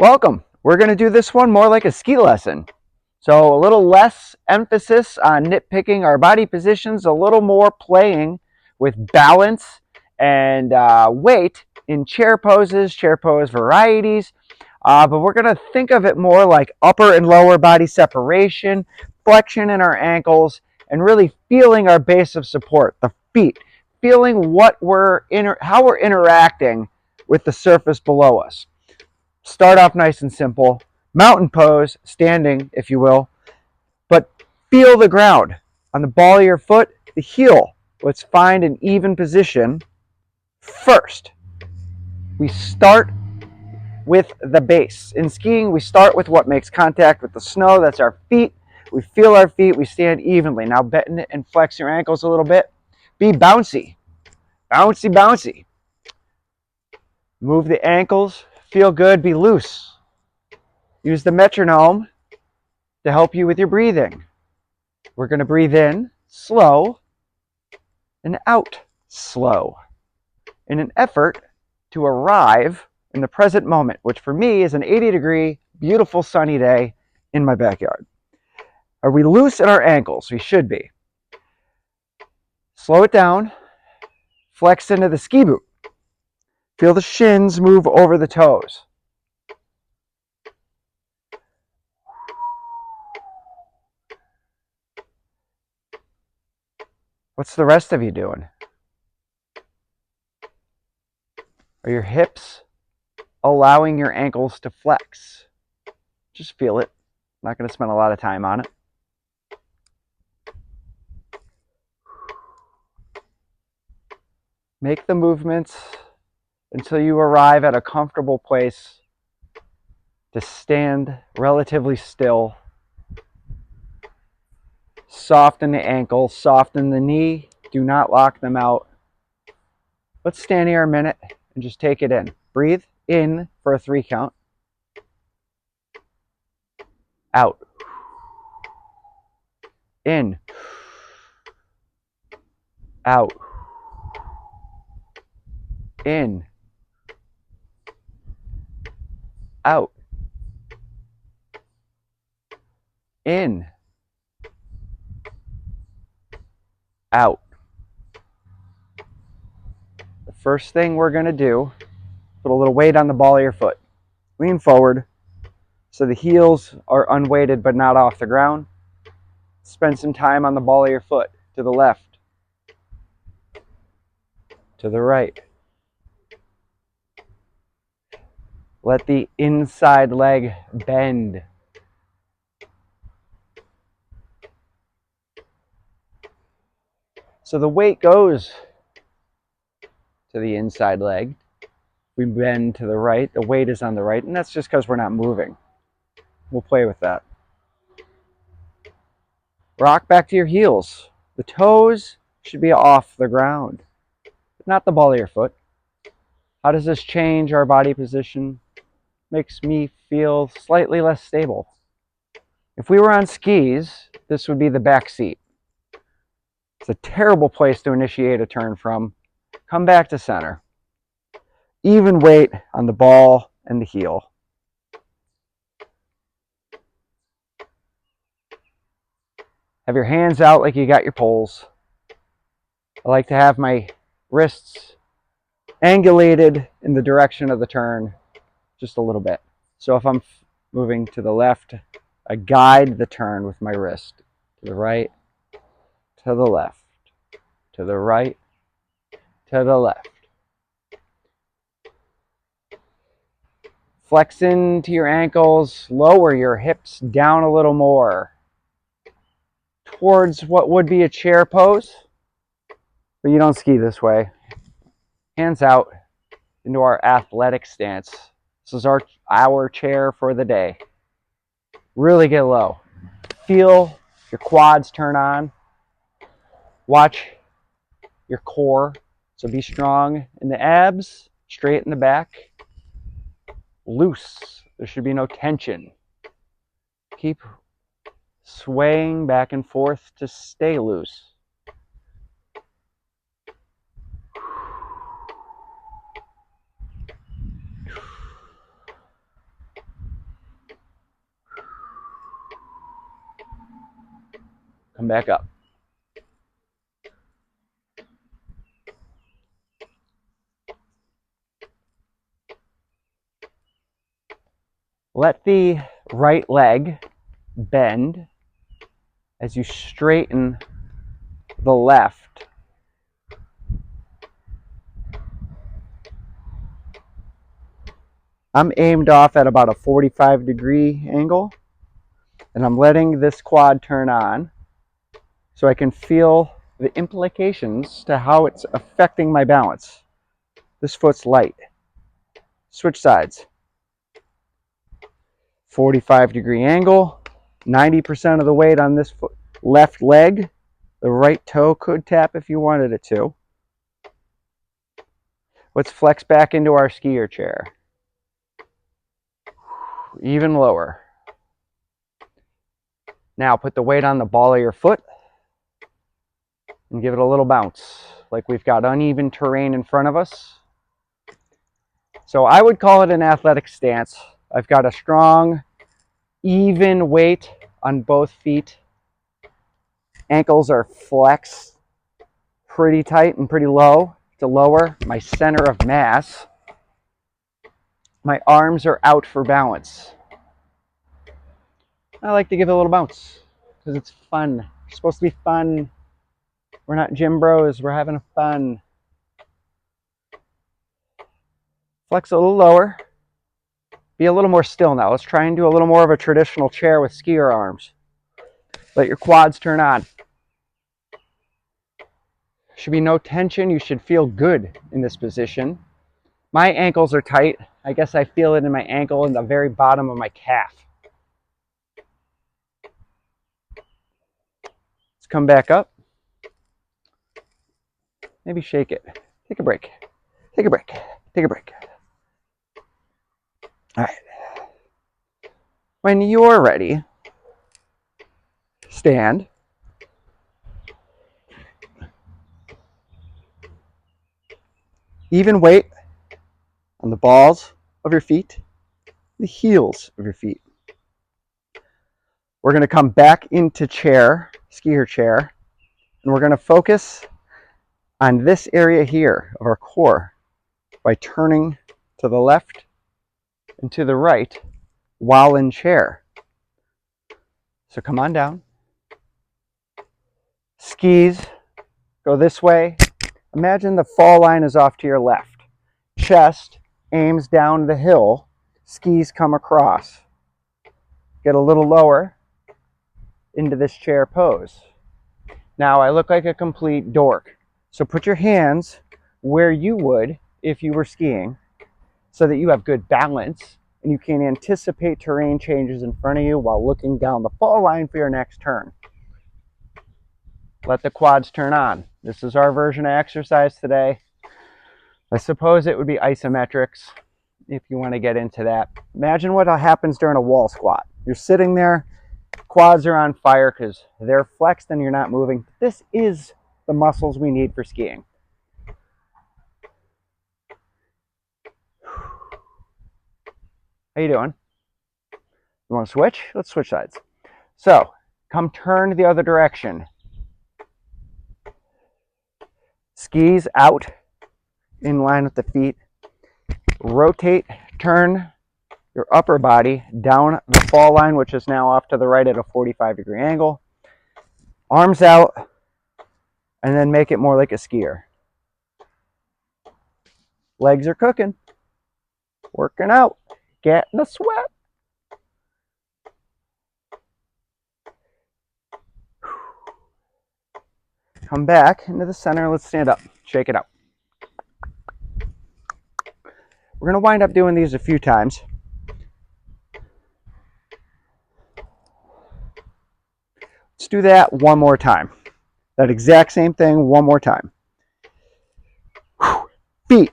Welcome. We're going to do this one more like a ski lesson. So a little less emphasis on nitpicking our body positions, a little more playing with balance and weight in chair poses, chair pose varieties. But we're going to think of it more like upper and lower body separation, flexion in our ankles, and really feeling our base of support, the feet, feeling how we're interacting with the surface below us. Start off nice and simple. Mountain pose, standing, if you will, but feel the ground. On the ball of your foot, the heel. Let's find an even position first. We start with the base. In skiing, we start with what makes contact with the snow. That's our feet. We feel our feet. We stand evenly. Now bend it and flex your ankles a little bit. Be bouncy. Bouncy, bouncy. Move the ankles. Feel good. Be loose. Use the metronome to help you with your breathing. We're going to breathe in slow and out slow in an effort to arrive in the present moment, which for me is an 80-degree, beautiful sunny day in my backyard. Are we loose in our ankles? We should be. Slow it down. Flex into the ski boot. Feel the shins move over the toes. What's the rest of you doing? Are your hips allowing your ankles to flex? Just feel it. I'm not going to spend a lot of time on it. Make the movements until you arrive at a comfortable place to stand relatively still. Soften the ankle, soften the knee. Do not lock them out. Let's stand here a minute and just take it in. Breathe in for a 3 count. Out. In. Out. In. Out. In. Out. The first thing we're going to do, put a little weight on the ball of your foot. Lean forward so the heels are unweighted but not off the ground. Spend some time on the ball of your foot, to the left, to the right. Let the inside leg bend. So the weight goes to the inside leg. We bend to the right. The weight is on the right, and that's just because we're not moving. We'll play with that. Rock back to your heels. The toes should be off the ground, not the ball of your foot. How does this change our body position? Makes me feel slightly less stable. If we were on skis, this would be the back seat. It's a terrible place to initiate a turn from. Come back to center. Even weight on the ball and the heel. Have your hands out like you got your poles. I like to have my wrists angulated in the direction of the turn just a little bit. So if I'm moving to the left, I guide the turn with my wrist. To the right, to the left, to the right, to the left. Flex into your ankles, lower your hips down a little more towards what would be a chair pose, but you don't ski this way. Hands out into our athletic stance. This is our chair for the day. Really get low. Feel your quads turn on. Watch your core. So be strong in the abs, straight in the back. Loose. There should be no tension. Keep swaying back and forth to stay loose. Come back up. Let the right leg bend as you straighten the left. I'm aimed off at about a 45-degree angle, and I'm letting this quad turn on so I can feel the implications to how it's affecting my balance. This foot's light. Switch sides. 45-degree angle, 90% of the weight on this foot, left leg. The right toe could tap if you wanted it to. Let's flex back into our skier chair. Even lower. Now put the weight on the ball of your foot and give it a little bounce, like we've got uneven terrain in front of us. So I would call it an athletic stance. I've got a strong, even weight on both feet. Ankles are flexed pretty tight and pretty low to lower my center of mass. My arms are out for balance. I like to give it a little bounce because it's fun. It's supposed to be fun. We're not gym bros, we're having fun. Flex a little lower. Be a little more still now. Let's try and do a little more of a traditional chair with skier arms. Let your quads turn on. Should be no tension. You should feel good in this position. My ankles are tight. I guess I feel it in my ankle and the very bottom of my calf. Let's come back up. Maybe shake it. Take a break. Take a break. Take a break. All right. When you're ready, stand. Even weight on the balls of your feet, the heels of your feet. We're going to come back into chair, skier chair, and we're going to focus on this area here of our core by turning to the left and to the right while in chair. So come on down. Skis go this way. Imagine the fall line is off to your left. Chest aims down the hill. Skis come across. Get a little lower into this chair pose. Now I look like a complete dork. So put your hands where you would if you were skiing so that you have good balance and you can anticipate terrain changes in front of you while looking down the fall line for your next turn. Let the quads turn on. This is our version of exercise today. I suppose it would be isometrics if you want to get into that. Imagine what happens during a wall squat. You're sitting there, quads are on fire because they're flexed and you're not moving. This is the muscles we need for skiing. How you doing? You want to switch? Let's switch sides. So, come turn the other direction. Skis out in line with the feet. Rotate, turn your upper body down the fall line, which is now off to the right at a 45-degree angle. Arms out, and then make it more like a skier. Legs are cooking. Working out. Getting the sweat. Come back into the center. Let's stand up. Shake it out. We're going to wind up doing these a few times. Let's do that one more time. That exact same thing one more time. Feet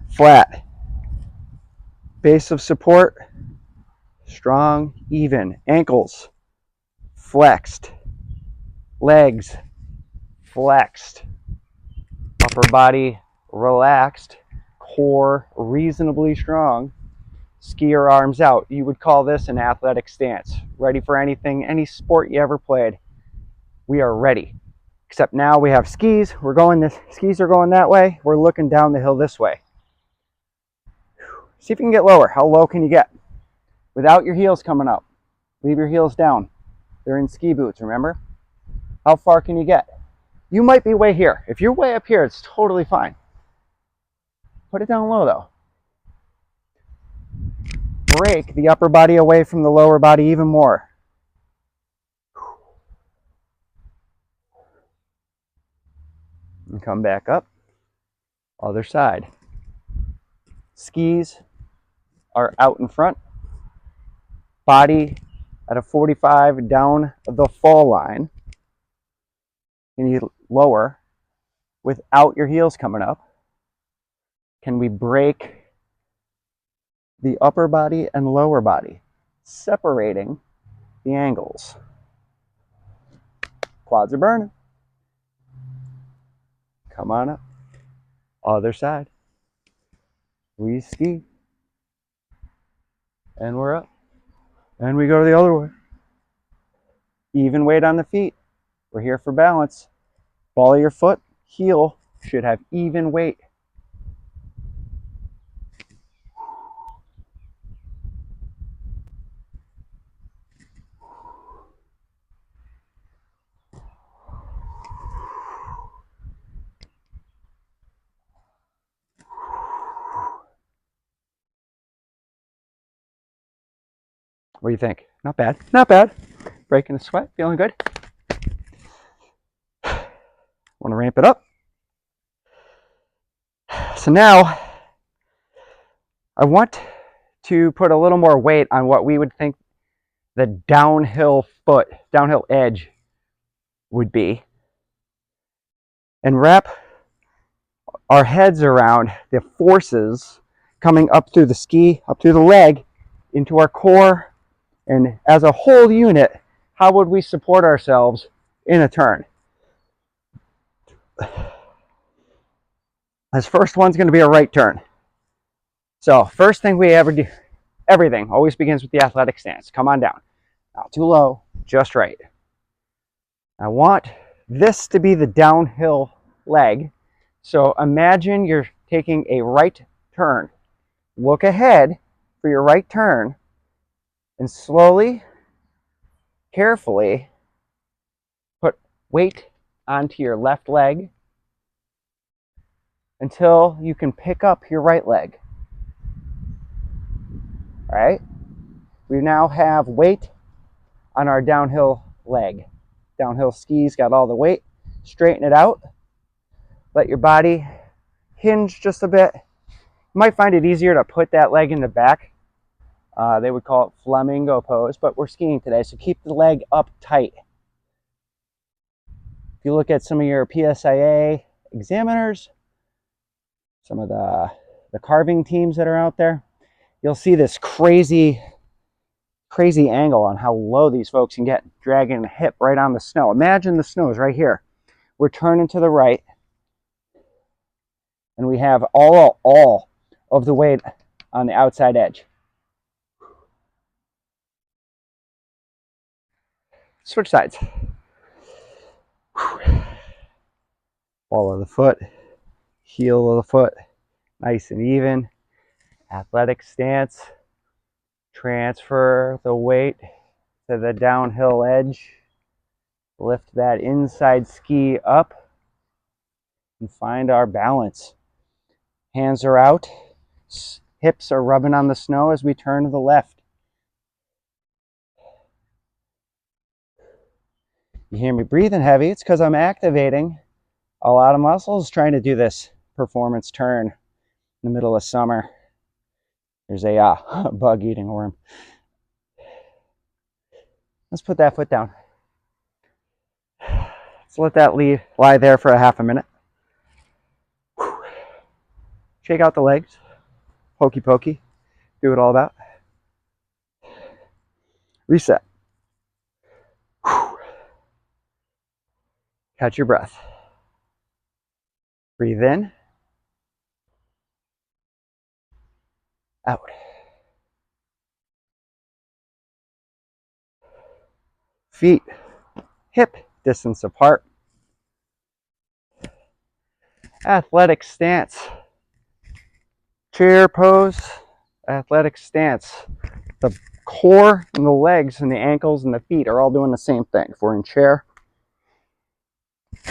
flat. Base of support strong, even. Ankles flexed. Legs flexed. Upper body relaxed. Core reasonably strong. Skier arms out. You would call this an athletic stance. Ready for anything, any sport you ever played. we are ready. Except now we have skis. Skis are going that way. We're looking down the hill this way. See if you can get lower. How low can you get? Without your heels coming up. Leave your heels down. They're in ski boots, remember? How far can you get? You might be way here. If you're way up here, it's totally fine. Put it down low though. Break the upper body away from the lower body even more. And come back up. Other side. Skis are out in front. Body at a 45 down the fall line. Can you lower without your heels coming up? Can we break the upper body and lower body, separating the angles? Quads are burning. Come on up. Other side. We ski. And we're up. And we go the other way. Even weight on the feet. We're here for balance. Ball of your foot, heel should have even weight. What do you think? Not bad. Not bad. Breaking a sweat. Feeling good. Want to ramp it up. So now I want to put a little more weight on what we would think the downhill edge would be, and wrap our heads around the forces coming up through the ski, up through the leg, into our core, and as a whole unit, how would we support ourselves in a turn? This first one's going to be a right turn. So first thing we ever do, everything always begins with the athletic stance. Come on down. Not too low, just right. I want this to be the downhill leg. So imagine you're taking a right turn. Look ahead for your right turn and slowly, carefully put weight onto your left leg until you can pick up your right leg. All right? We now have weight on our downhill leg. Downhill skis got all the weight. Straighten it out. Let your body hinge just a bit. You might find it easier to put that leg in the back. They would call it flamingo pose, but we're skiing today, so keep the leg up tight. If you look at some of your PSIA examiners, some of the carving teams that are out there, you'll see this crazy angle on how low these folks can get, dragging the hip right on the snow. Imagine the snow is right here. We're turning to the right, and we have all of the weight on the outside edge. Switch sides. Ball of the foot, heel of the foot, nice and even. Athletic stance. Transfer the weight to the downhill edge. Lift that inside ski up and find our balance. Hands are out. Hips are rubbing on the snow as we turn to the left. You hear me breathing heavy? It's because I'm activating a lot of muscles trying to do this performance turn in the middle of summer. There's a bug eating worm. Let's put that foot down. Let's let that lie there for a half a minute. Shake out the legs. Pokey pokey. Do it all about. Reset. Catch your breath. Breathe in. Out. Feet hip distance apart. Athletic stance. Chair pose, athletic stance. The core and the legs and the ankles and the feet are all doing the same thing if we're in chair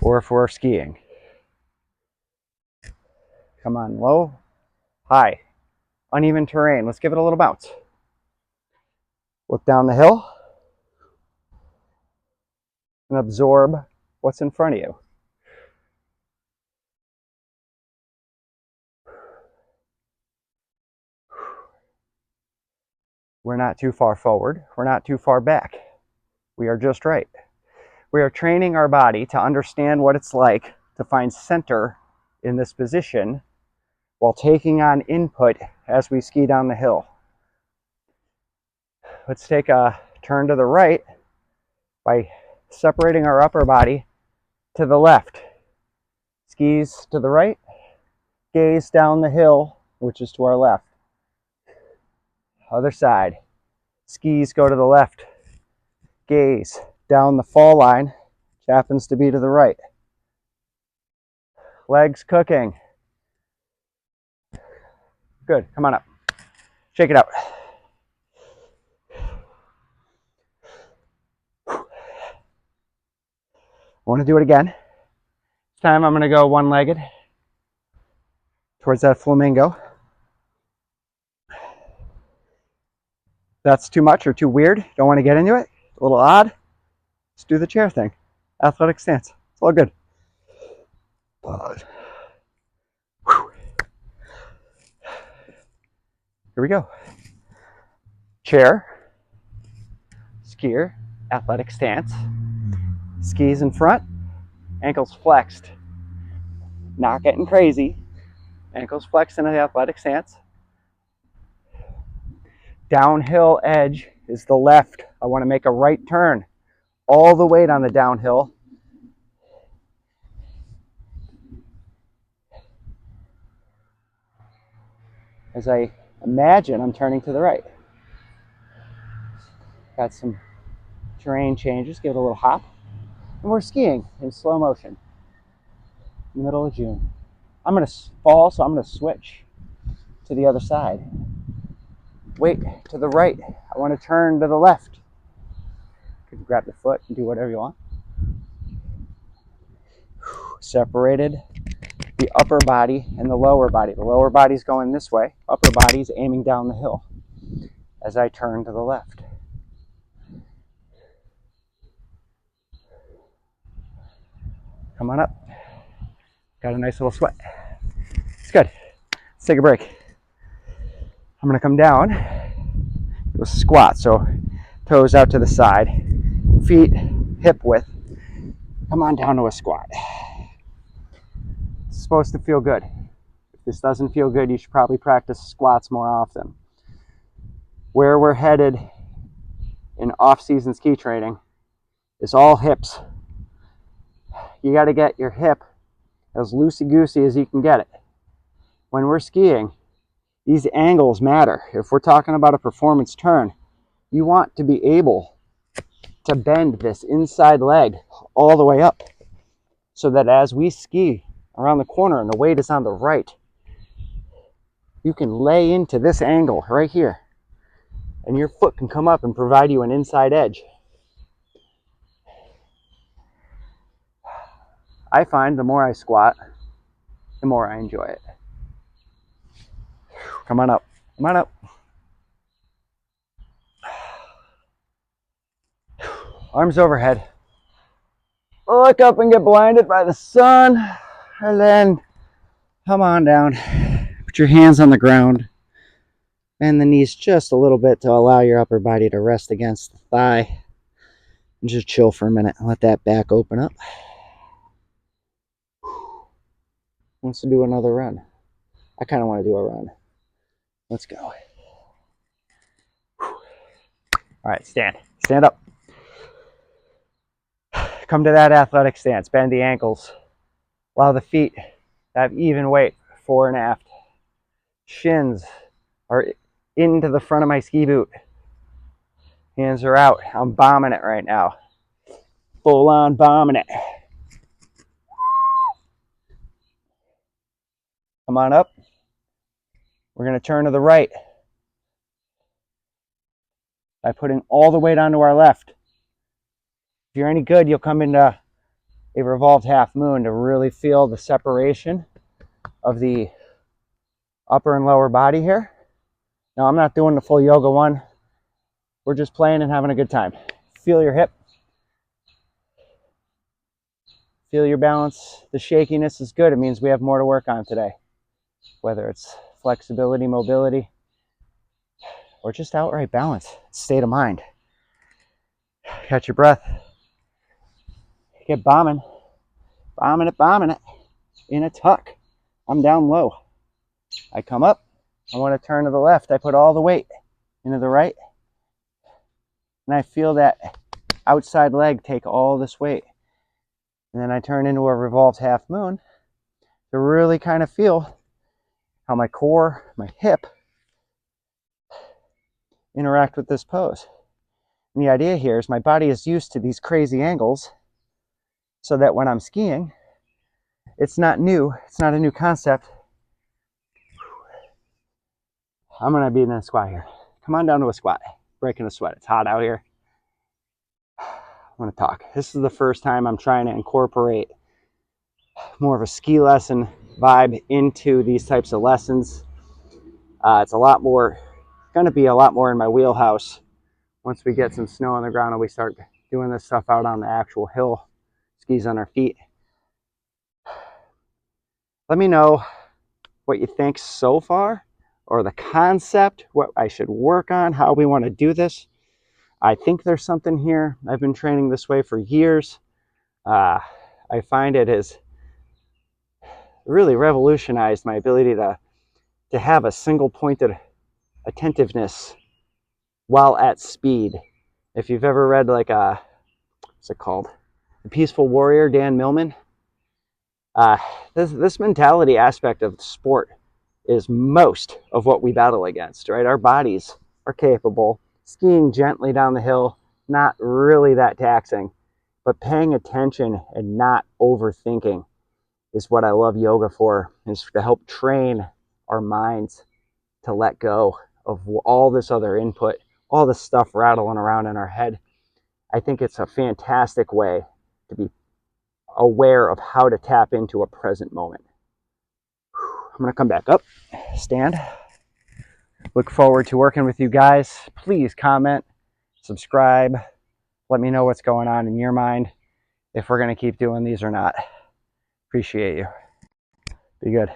or if we're skiing. Come on, low, high, uneven terrain. Let's give it a little bounce. Look down the hill and absorb what's in front of you. We're not too far forward. We're not too far back. We are just right. We are training our body to understand what it's like to find center in this position while taking on input as we ski down the hill. Let's take a turn to the right by separating our upper body to the left. Skis to the right, gaze down the hill, which is to our left. Other side. Skis go to the left. Gaze down the fall line, which happens to be to the right. Legs cooking. Good. Come on up. Shake it out. I want to do it again. This time I'm going to go one-legged towards that flamingo. That's too much or too weird, don't want to get into it, a little odd, let's do the chair thing. Athletic stance. It's all good. Here we go. Chair, skier, athletic stance. Skis in front, ankles flexed. Not getting crazy. Ankles flexed into the athletic stance. Downhill edge is the left. I want to make a right turn. All the weight on the downhill. As I imagine I'm turning to the right. Got some terrain changes, give it a little hop. And we're skiing in slow motion in the middle of June. I'm going to fall, so I'm going to switch to the other side. Wait to the right. I want to turn to the left. You can grab the foot and do whatever you want. Separated the upper body and the lower body. The lower body's going this way. Upper body's aiming down the hill as I turn to the left. Come on up. Got a nice little sweat. It's good. Let's take a break. I'm going to come down. Do a squat. So toes out to the side. Feet hip width. Come on down to a squat. It's supposed to feel good. If this doesn't feel good, you should probably practice squats more often. Where we're headed in off-season ski training is all hips. You got to get your hip as loosey-goosey as you can get it. When we're skiing, these angles matter. If we're talking about a performance turn, you want to be able to bend this inside leg all the way up so that as we ski around the corner and the weight is on the right, you can lay into this angle right here and your foot can come up and provide you an inside edge. I find the more I squat, the more I enjoy it. Come on up. Come on up. Arms overhead. Look up and get blinded by the sun. And then come on down. Put your hands on the ground. Bend the knees just a little bit to allow your upper body to rest against the thigh. And just chill for a minute and let that back open up. Wants to do another run. I kind of want to do a run. Let's go. All right, stand. Stand up. Come to that athletic stance. Bend the ankles. Allow the feet to have even weight, fore and aft. Shins are into the front of my ski boot. Hands are out. I'm bombing it right now. Full on bombing it. Come on up. We're going to turn to the right by putting all the weight onto our left. If you're any good, you'll come into a revolved half moon to really feel the separation of the upper and lower body here. Now, I'm not doing the full yoga one. We're just playing and having a good time. Feel your hip. Feel your balance. The shakiness is good. It means we have more to work on today, whether it's flexibility, mobility, or just outright balance, state of mind. Catch your breath. Get bombing. Bombing it. In a tuck. I'm down low. I come up. I want to turn to the left. I put all the weight into the right. And I feel that outside leg take all this weight. And then I turn into a revolved half moon to really kind of feel how my core, my hip interact with this pose. And the idea here is my body is used to these crazy angles so that when I'm skiing, it's not new. It's not a new concept. I'm going to be in a squat here. Come on down to a squat. Breaking a sweat. It's hot out here. I want to talk. This is the first time I'm trying to incorporate more of a ski lesson vibe into these types of lessons. It's going to be a lot more in my wheelhouse once we get some snow on the ground and we start doing this stuff out on the actual hill, skis on our feet. Let me know what you think so far, or the concept, what I should work on, how we want to do this. I think there's something here. I've been training this way for years. I find it has really revolutionized my ability to have a single pointed attentiveness while at speed. If you've ever read what's it called? The Peaceful Warrior, Dan Millman. This mentality aspect of the sport is most of what we battle against, right? Our bodies are capable. Skiing gently down the hill, not really that taxing, but paying attention and not overthinking is what I love yoga for, is to help train our minds to let go of all this other input, all this stuff rattling around in our head. I think it's a fantastic way to be aware of how to tap into a present moment. I'm going to come back up, stand. Look forward to working with you guys. Please comment, subscribe. Let me know what's going on in your mind, if we're going to keep doing these or not. Appreciate you. Be good.